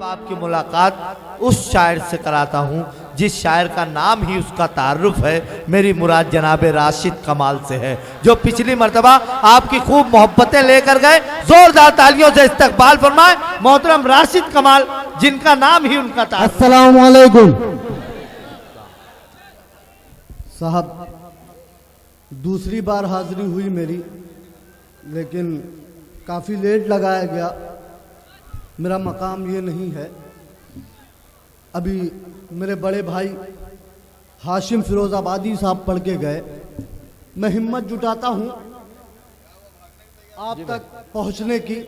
अब आपकी मुलाकात उस शायर से कराता हूँ जिस शायर का नाम ही उसका तारुफ है। मेरी मुराद जनाब राशिद कमाल से है, जो पिछली मर्तबा आपकी खूब मोहब्बतें लेकर गए। जोरदार तालियों से इस्तकबाल फरमाए मोहतरम राशिद कमाल, जिनका नाम ही उनका तारुफ। अस्सलाम वालेकुम साहब, दूसरी बार हाजिरी हुई मेरी, लेकिन काफ़ी लेट लगाया गया। मेरा मकाम ये नहीं है। अभी मेरे बड़े भाई हाशिम फिरोज़ाबादी साहब पढ़ के गए। मैं हिम्मत जुटाता हूँ आप तक पहुँचने की,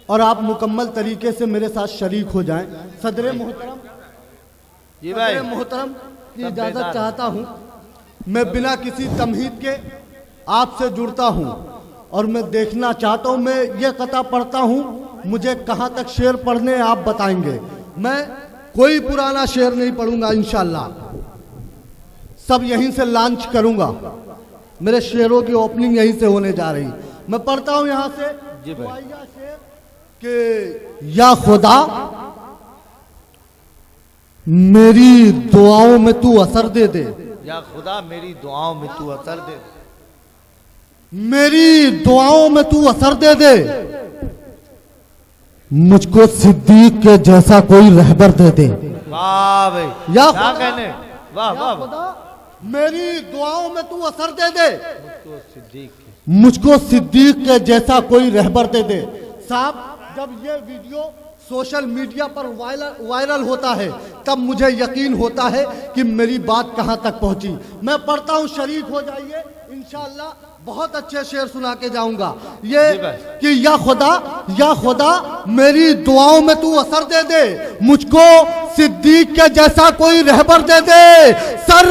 और आप मुकम्मल तरीके से मेरे साथ शरीक हो जाएं। सदर मोहतरम की इजाज़त चाहता हूँ। मैं बिना किसी तमहीद के आपसे जुड़ता हूँ और मैं देखना चाहता हूँ। मैं ये कथा पढ़ता हूँ, मुझे कहाँ तक शेर पढ़ने आप बताएंगे। मैं कोई पुराना शेर नहीं पढ़ूंगा, इंशाल्लाह सब यहीं से लॉन्च करूंगा। मेरे शेरों की ओपनिंग यहीं से होने जा रही। मैं पढ़ता हूँ यहाँ से शेर कि या खुदा मेरी दुआओं में तू असर दे दे, या खुदा मेरी दुआओं में तू असर दे, मेरी दुआओं में तू असर दे दे, मुझको सिद्दीक के जैसा कोई रहबर दे दे। वाह भाई, या क्या कहने, वाह वाह, मेरी दुआओं में तू असर दे दे, मुझको सिद्दीक के जैसा कोई रहबर दे दे। साहब, जब ये वीडियो सोशल मीडिया पर वायरल होता है तब मुझे यकीन होता है कि मेरी बात कहां तक पहुंची। मैं पढ़ता हूं, शरीक हो जाइए इंशाअल्लाह। बहुत अच्छे शेर सुना के जाऊंगा। ये कि या खुदा मेरी दुआओं में तू असर दे दे, मुझको सिद्दीक के जैसा कोई रहबर दे दे। सर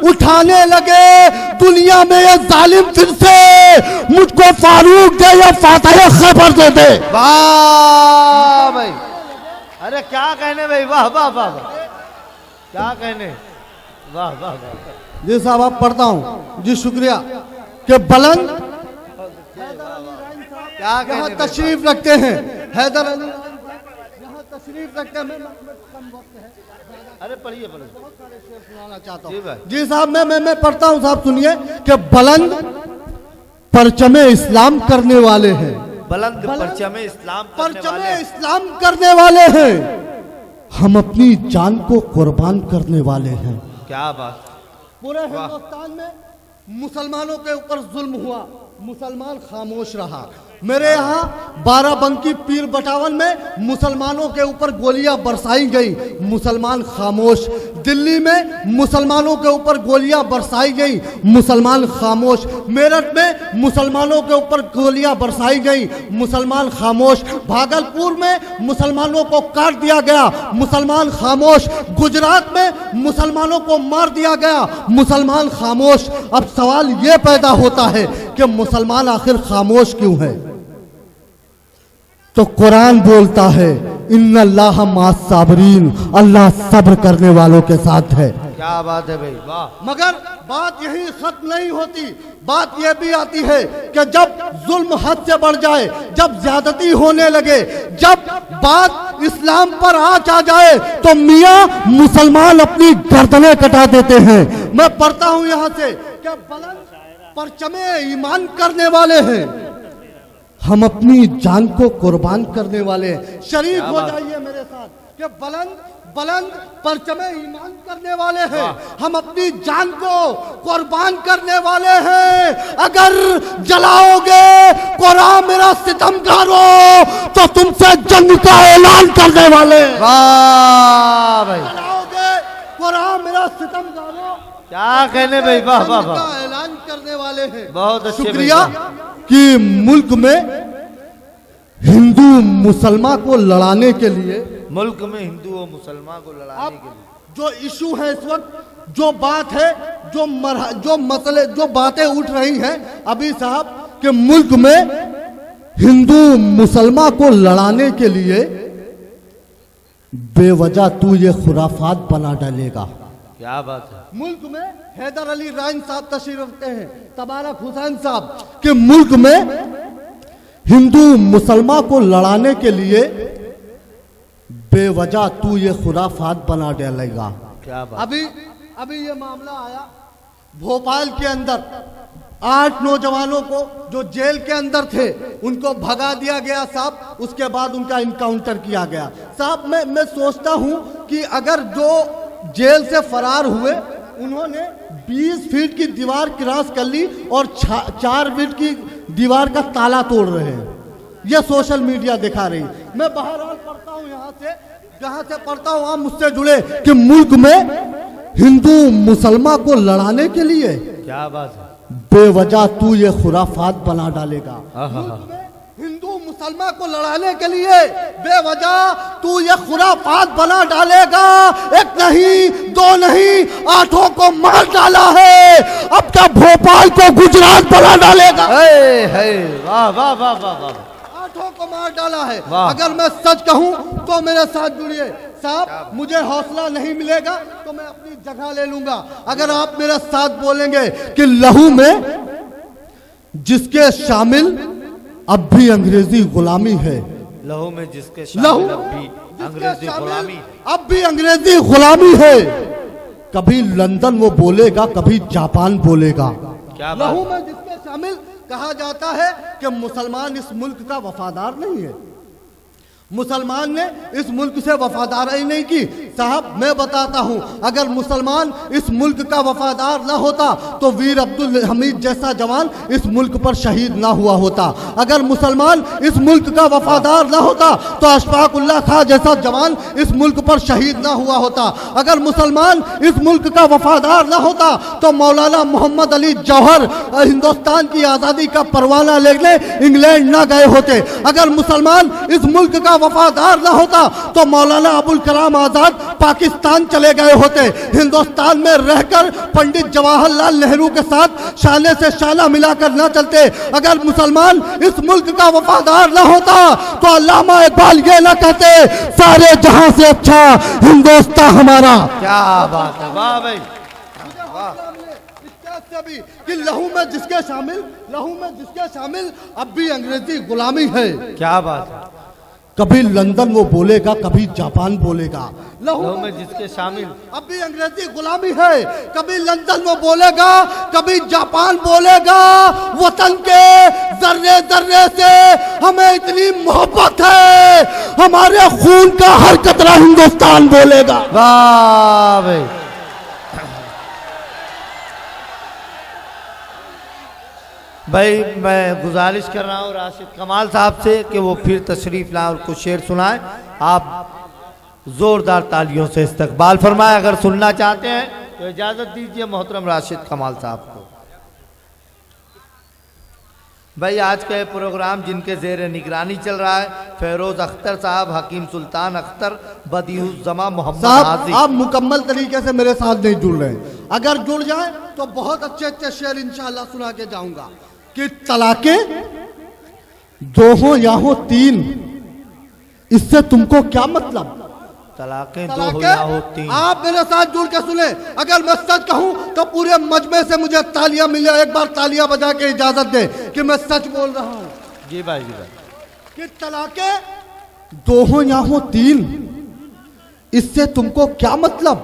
उठाने लगे दुनिया में ये जालिम फिर से, मुझको फारूक दे या फातिह खैबर दे दे। वाह भाई, अरे क्या कहने भाई, वाह वाह वाह, क्या कहने, वाह वाह वाह। जी साहब, आप पढ़ता हूँ जी, शुक्रिया। कि बुलंद यहाँ तशरीफ रखते हैं, हैदर अली यहाँ तशरीफ रखते हैं। अरे पढ़िए, बहुत सारे शेर सुनाना चाहता हूँ जी साहब। मैं पढ़ता हूँ साहब, सुनिए कि बुलंद परचमे इस्लाम करने वाले हैं, बुलंद परचमे इस्लाम करने वाले हैं, हम अपनी जान को कुर्बान करने वाले हैं। क्या बात। पूरे हिंदुस्तान में मुसलमानों के ऊपर जुल्म हुआ, मुसलमान खामोश रहा। मेरे यहाँ बाराबंकी पीर बटावन में मुसलमानों के ऊपर गोलियां बरसाई गई, मुसलमान खामोश। दिल्ली में मुसलमानों के ऊपर गोलियां बरसाई गई, मुसलमान खामोश। मेरठ में मुसलमानों के ऊपर गोलियां बरसाई गई, मुसलमान खामोश। भागलपुर में मुसलमानों को काट दिया गया, मुसलमान खामोश। गुजरात में मुसलमानों को मार दिया गया, मुसलमान खामोश। अब सवाल ये पैदा होता है कि मुसलमान आखिर खामोश क्यों है? तो कुरान बोलता है इन्नल्लाह मास साबरीन, अल्लाह सब्र करने वालों के साथ है। क्या बात है भाई, वाह। मगर बात यही खत्म नहीं होती, बात यह भी आती है कि जब जुल्म हद से बढ़ जाए, जब ज्यादती होने लगे, जब बात इस्लाम पर आँच आ जाए तो मियाँ मुसलमान अपनी गर्दनें कटा देते हैं। मैं पढ़ता हूँ यहाँ से कि बुलंद परचमे ईमान करने वाले हैं, हम अपनी जान को कुर्बान करने वाले हैं। शरीक हो जाइए मेरे साथ कि बुलंद परचमे ईमान करने वाले हैं, हम अपनी जान को कुर्बान करने वाले हैं। अगर जलाओगे कुरान मेरा सितमगारो तो तुमसे जंग का ऐलान करने वाले। वाह भाई, जलाओगे कुरान मेरा सितमगारो, क्या कहने भाई, वाह वाह वाह, ऐलान करने वाले हैं। बहुत अच्छे। शुक्रिया कि मुल्क में हिंदू मुसलमान को लड़ाने के लिए, मुल्क में हिंदू और मुसलमान को लड़ाने के लिए जो इशू है इस वक्त, जो बात है, जो मसले, जो बातें उठ रही हैं अभी साहब, कि मुल्क में हिंदू मुसलमान को लड़ाने के लिए बेवजह तू ये खुराफात बना डालेगा। क्या बात है। मुल्क में हैदर अली राइन साहब तशरीफ रखते हैं, तबारक हुसैन साहब, कि मुल्क में हिंदू मुसलमान को लड़ाने के लिए बेवजह तू ये खुराफात बना डालेगा। क्या बात। अभी ये मामला आया भोपाल के अंदर, 8 नौजवानों को जो जेल के अंदर थे उनको भगा दिया गया साहब, उसके बाद उनका इनकाउंटर किया गया साहब। मैं सोचता हूं कि अगर जो जेल से फरार हुए उन्होंने 20 फीट की दीवार क्रॉस कर ली और 4 फीट की दीवार का ताला तोड़ रहे हैं, यह सोशल मीडिया दिखा रही। मैं बहरहाल पढ़ता हूं यहाँ से, जहाँ से पढ़ता हूँ आप मुझसे जुड़े कि मुल्क में हिंदू मुसलमान को लड़ाने के लिए क्या बात है, बेवजह तू ये खुराफात बना डालेगा। मुल्क में हिंदू मुसलमान को लड़ाने के लिए बेवजह तू ये खुराफात बना डालेगा। एक नहीं, 2 नहीं, 8 को मार डाला है, अब क्या भोपाल को गुजरात बना डालेगा। वाह वाह वाह वाह वाह, 8 को मार डाला है। वाह। अगर मैं सच कहूं तो मेरे साथ जुड़िए साहब, मुझे हौसला नहीं मिलेगा तो मैं अपनी जगह ले लूंगा। अगर आप मेरे साथ बोलेंगे कि लहू में जिसके शामिल अब भी अंग्रेजी गुलामी है, लहू में जिसके लहू शामिल अब भी अंग्रेजी गुलामी, अब भी अंग्रेजी गुलामी है। कभी लंदन वो बोलेगा, कभी जापान बोलेगा। क्या बात। लहू में जिसके शामिल कहा जाता है कि मुसलमान इस मुल्क का वफादार नहीं है, मुसलमान ने इस मुल्क से वफादारी नहीं की। साहब मैं बताता हूं, अगर मुसलमान इस मुल्क का वफादार ना होता तो वीर अब्दुल हमीद जैसा जवान इस मुल्क पर शहीद ना हुआ होता। अगर मुसलमान इस मुल्क का वफादार ना होता तो अशफाक उल्लाह खां जैसा जवान इस मुल्क पर शहीद ना हुआ होता। अगर मुसलमान इस मुल्क का वफादार ना होता तो मौलाना मोहम्मद अली जौहर हिंदुस्तान की आज़ादी का परवाना लेने इंग्लैंड ना गए होते। अगर मुसलमान इस मुल्क का वफादार ना होता तो मौलाना अबुल कलाम आजाद पाकिस्तान चले गए होते। हिंदुस्तान में रहकर पंडित जवाहरलाल नेहरू के साथ शाले से शाला मिलाकर ना चलते। अगर मुसलमान इस मुल्क का वफादार ना होता तो अल्लामा इकबाल ये ना कहते, सारे जहां से अच्छा हिंदुस्तान हमारा। क्या बात है, वाह भाई। भी कि लहू में जिसके शामिल अब भी अंग्रेजी गुलामी है। क्या बात है। कभी लंदन वो बोलेगा, कभी जापान बोलेगा। लहू में जिसके शामिल अब भी अंग्रेजी गुलामी है। कभी लंदन वो बोलेगा, कभी जापान बोलेगा। वतन के जर्रे जर्रे से हमें इतनी मोहब्बत है, हमारे खून का हर कतरा हिंदुस्तान बोलेगा। वाह भाई। भाई मैं गुजारिश कर रहा हूँ राशिद कमाल साहब से कि वो फिर तशरीफ लाएं और कुछ शेर सुनाएं। आप जोरदार तालियों से इस्तकबाल फरमाएं। अगर सुनना चाहते हैं तो इजाज़त दीजिए मोहतरम राशिद कमाल साहब को। भाई आज का ये प्रोग्राम जिनके ज़ेर निगरानी चल रहा है, फेरोज़ अख्तर साहब, हकीम सुल्तान अख्तर, बदियुज़्ज़मा मोहम्मद हाजी। आप मुकम्मल तरीके से मेरे साथ नहीं जुड़ रहे। अगर जुड़ जाए तो बहुत अच्छे अच्छे शेर इंशाअल्लाह सुना के जाऊंगा कि तलाके 2 हो या हो 3, इससे तुमको क्या मतलब। तलाकें 2 हो या हो 3। आप मेरे साथ जुड़ के सुने। अगर मैं सच कहूं तो पूरे मजमे से मुझे तालियां मिले। एक बार तालियां बजा के इजाजत दे कि मैं सच बोल रहा हूं। जी भाई, जी भाई। कि तलाके 2 हो या हो 3, इससे तुमको क्या मतलब।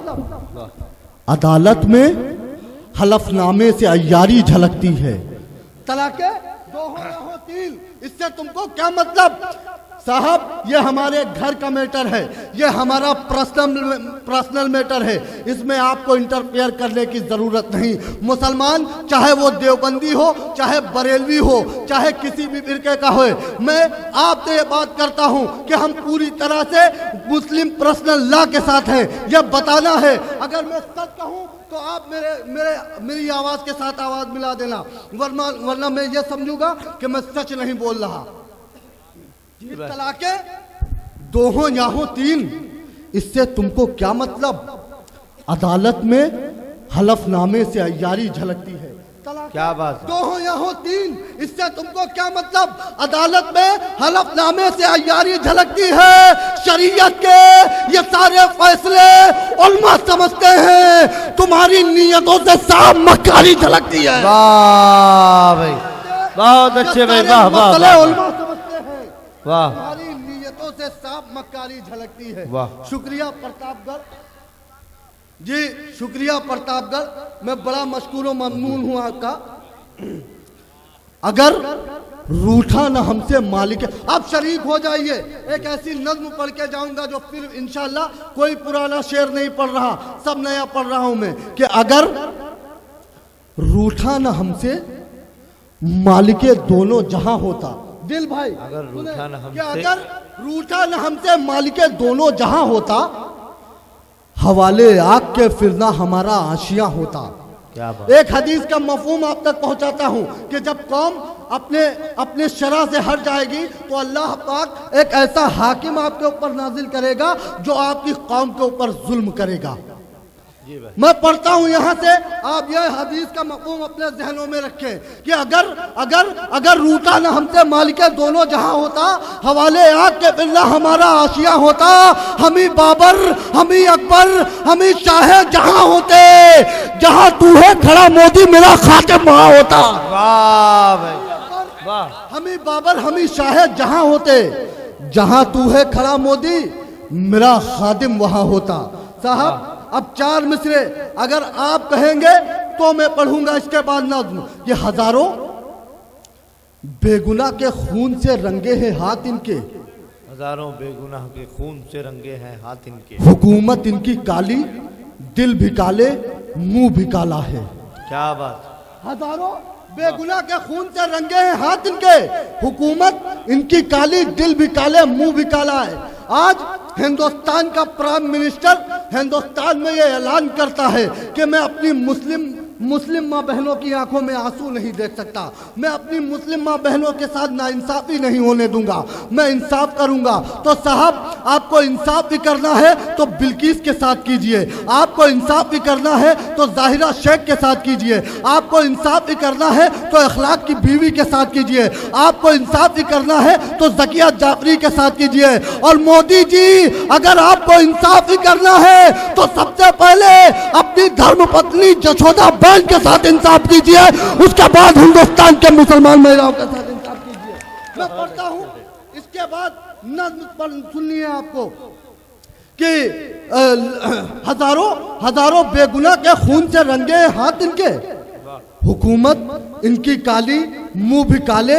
अदालत में हलफनामे से अय्यारी झलकती है। तलाके 2 हो या हो 3, इससे तुमको क्या मतलब। साहब ये हमारे घर का मैटर है, ये हमारा पर्सनल मैटर है, इसमें आपको इंटरफेयर करने की जरूरत नहीं। मुसलमान चाहे वो देवबंदी हो, चाहे बरेलवी हो, चाहे किसी भी फिरके का हो, मैं आपसे ये बात करता हूं कि हम पूरी तरह से मुस्लिम पर्सनल लॉ के साथ हैं। यह बताना है। अगर मैं सच कहूं तो आप मेरी आवाज के साथ आवाज मिला देना, वरना मैं ये समझूंगा कि मैं सच नहीं बोल रहा। तलाके 2 हो या हो 3, इससे तुमको क्या मतलब। अदालत में हलफनामे से अय्यारी झलकती है। क्या बात। 2 हो या हो 3, इससे तुमको क्या मतलब। अदालत में हलफनामे से अय्यारी झलकती है। शरीयत के ये सारे फैसले उल्मा समझते हैं, तुम्हारी नीयतों से साफ मक्कारी झलकती है। वाह भाई, बहुत अच्छे भाई, वाह वाह वाह। उल्मा समझते हैं, वाह। तुम्हारी नीयतों आंखों से साफ मक्कारी झलकती है। वाह। शुक्रिया प्रतापगढ़ जी, शुक्रिया प्रतापगढ़। मैं बड़ा मशकूर व ममनून हूँ आपका। अगर रूठा न हमसे मालिक, आप शरीक हो जाइए। एक ऐसी नज्म पढ़ के जाऊंगा जो फिर इंशाल्लाह कोई पुराना शेर नहीं पढ़ रहा, सब नया पढ़ रहा हूं मैं, कि अगर रूठा न हमसे मालिके दोनों जहां होता। दिल भाई, अगर रूठा न कि हमसे, अगर रूठा न हमसे मालिके दोनों जहां होता, हवाले आग के फिरना हमारा आशिया होता। क्या बात। एक हदीस का मफहूम आप तक पहुंचाता हूं कि जब कौम अपने शरा से हट जाएगी तो अल्लाह पाक एक ऐसा हाकिम आपके ऊपर नाजिल करेगा जो आपकी कौम के ऊपर जुल्म करेगा। जी भाई। मैं पढ़ता हूं यहां से, आप यह हदीस का मफहूम अपने जहनों में रखें कि अगर अगर अगर रूठा न हमसे मालिके दोनों जहां होता, हवाले आग के बिल्ला हमारा आशिया होता। हमी बाबर, हमी अकबर, हमी शाह जहां होते, जहां तू है खड़ा मोदी मेरा खातिम वहां होता। वाह भाई वाह। हमी बाबर, हमी शाह जहां होते, जहां तू है खड़ा मोदी मेरा खादिम वहां होता। साहब अब 4 मिसरे अगर आप कहेंगे तो मैं पढ़ूंगा इसके बाद नज्म। ये हजारों बेगुनाह के खून से रंगे हैं हाथ इनके, हजारों बेगुनाह के खून से रंगे हैं हाथ इनके, हुकूमत इनकी काली, दिल भी काले, मुंह भी काला है। क्या बात। हजारों बेगुनाह के खून से रंगे हैं हाथ इनके, हुकूमत इनकी काली, दिल भी काले, मुंह भी काला है। आज हिंदुस्तान का प्राइम मिनिस्टर हिंदुस्तान में ये ऐलान करता है कि मैं अपनी मुस्लिम माँ बहनों की आंखों में आंसू नहीं देख सकता, मैं अपनी मुस्लिम माँ बहनों के साथ नाइंसाफी नहीं होने दूंगा, मैं इंसाफ करूंगा। तो साहब आपको इंसाफ भी करना है तो बिल्किस के साथ कीजिए, आपको इंसाफ भी करना है तो जाहिरा शेख के साथ कीजिए, आपको इंसाफ भी करना है तो अखलाक की बीवी के साथ कीजिए, आपको इंसाफ भी करना है तो ज़किया जाफरी के साथ कीजिए। और मोदी जी अगर आपको इंसाफ भी करना है तो सबसे पहले अपनी धर्मपत्नी जशोदा के साथ इंसाफ कीजिए, उसके बाद हिंदुस्तान के मुसलमान महिलाओं के साथ इंसाफ कीजिए। मैं पढ़ता हूं, इसके बाद नज्म सुननी है आपको कि हजारों बेगुनाह के खून से रंगे हाथ इनके, हुकूमत इनकी काली, मुंह भी काले,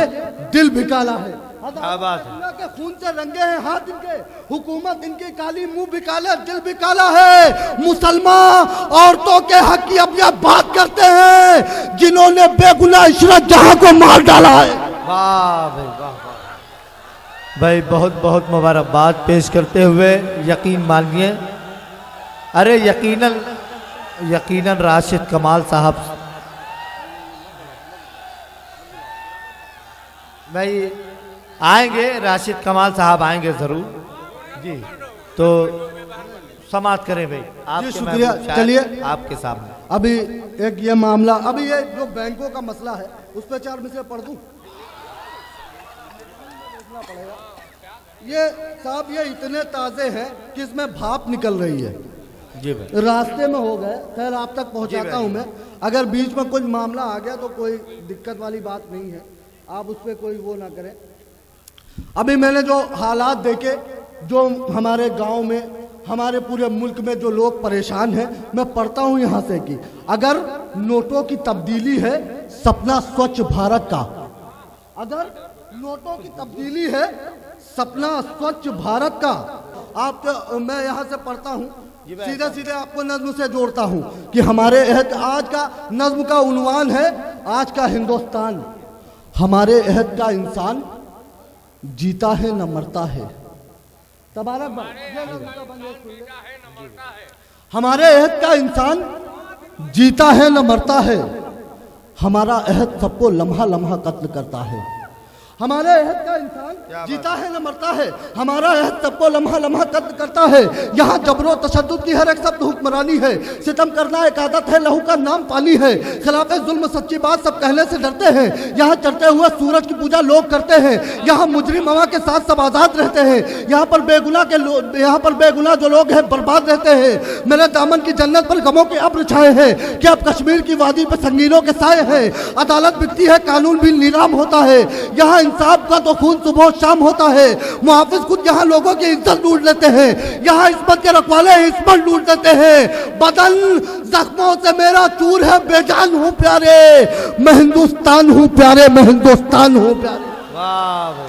दिल भी काला है। के खून से रंगे हैं हाथ इनके, हुकूमत इनकी काली, मुंह भी काला, दिल भी काला है। मुसलमान औरतों के हक की अब यह बात करते हैं जिन्होंने बेगुनाह इशरत जहां को मार डाला है। वाह भाई वाह भाई, बहुत बहुत मुबारकबाद पेश करते हुए यकीन मानिए, अरे यकीनन राशिद कमाल साहब भाई आएंगे, राशिद कमाल साहब आएंगे जरूर जी। तो समाप्त करें भाई, आपके शुक्रिया। महबूब शायर चलिए आपके सामने अभी एक ये मामला, अभी ये जो बैंकों का मसला है उस पर 4 मिसरे पढ़ दूं। ये साहब ये इतने ताजे हैं कि इसमें भाप निकल रही है जी भाई। रास्ते में हो गए, खैर आप तक पहुंचाता हूं मैं। अगर बीच में कुछ मामला आ गया तो कोई दिक्कत वाली बात नहीं है, आप उस पर कोई वो ना करें। अभी मैंने जो हालात देखे, जो हमारे गांव में, हमारे पूरे मुल्क में जो लोग परेशान हैं, मैं पढ़ता हूं यहां से कि अगर नोटों की तब्दीली है सपना स्वच्छ भारत का, अगर नोटों की तब्दीली है सपना स्वच्छ भारत का, आप मैं यहां से पढ़ता हूं, सीधे सीधे आपको नज्म से जोड़ता हूं कि हमारे आज का नज्म का उन्वान है आज का हिंदुस्तान। हमारे अहद का इंसान जीता है न मरता है। हमारे अहद का इंसान जीता है न मरता है, हमारा अहद सबको लम्हा लम्हा कत्ल करता है। हमारे अहद का इंसान जीता है न मरता है, हमारा अहद सबको लम्हा लम्हा कत्ल करता है। यहाँ जबरो तशद्दुद की हर एक शब्द हुक्मरानी है, सितम करना एक आदत है, लहू का नाम पानी है। खिलाफ जुल्म सच्ची बात सब कहने से डरते हैं, यहाँ चढ़ते हुए सूरज की पूजा लोग करते हैं। यहाँ मुजरिम हवा के साथ सब आज़ाद रहते हैं, यहाँ पर बेगुनाह जो लोग हैं बर्बाद रहते हैं। मेरे दामन की जन्नत पर गमों के अब्र छाए हैं, कि अब कश्मीर की वादी पर संगीनों के साए हैं। अदालत बिकती है, कानून भी नीलाम होता है, यहाँ खान साहब का तो खून सुबह शाम होता है। मुहाफिज खुद यहाँ लोगों की इज्जत लूट लेते हैं, यहाँ इस्मत के रखवाले इस्मत लूट लेते हैं। बदन जख्मों से मेरा चूर है, बेजान हूँ प्यारे, मैं हिंदुस्तान हूँ प्यारे, मैं हिंदुस्तान हूँ प्यारे। वाह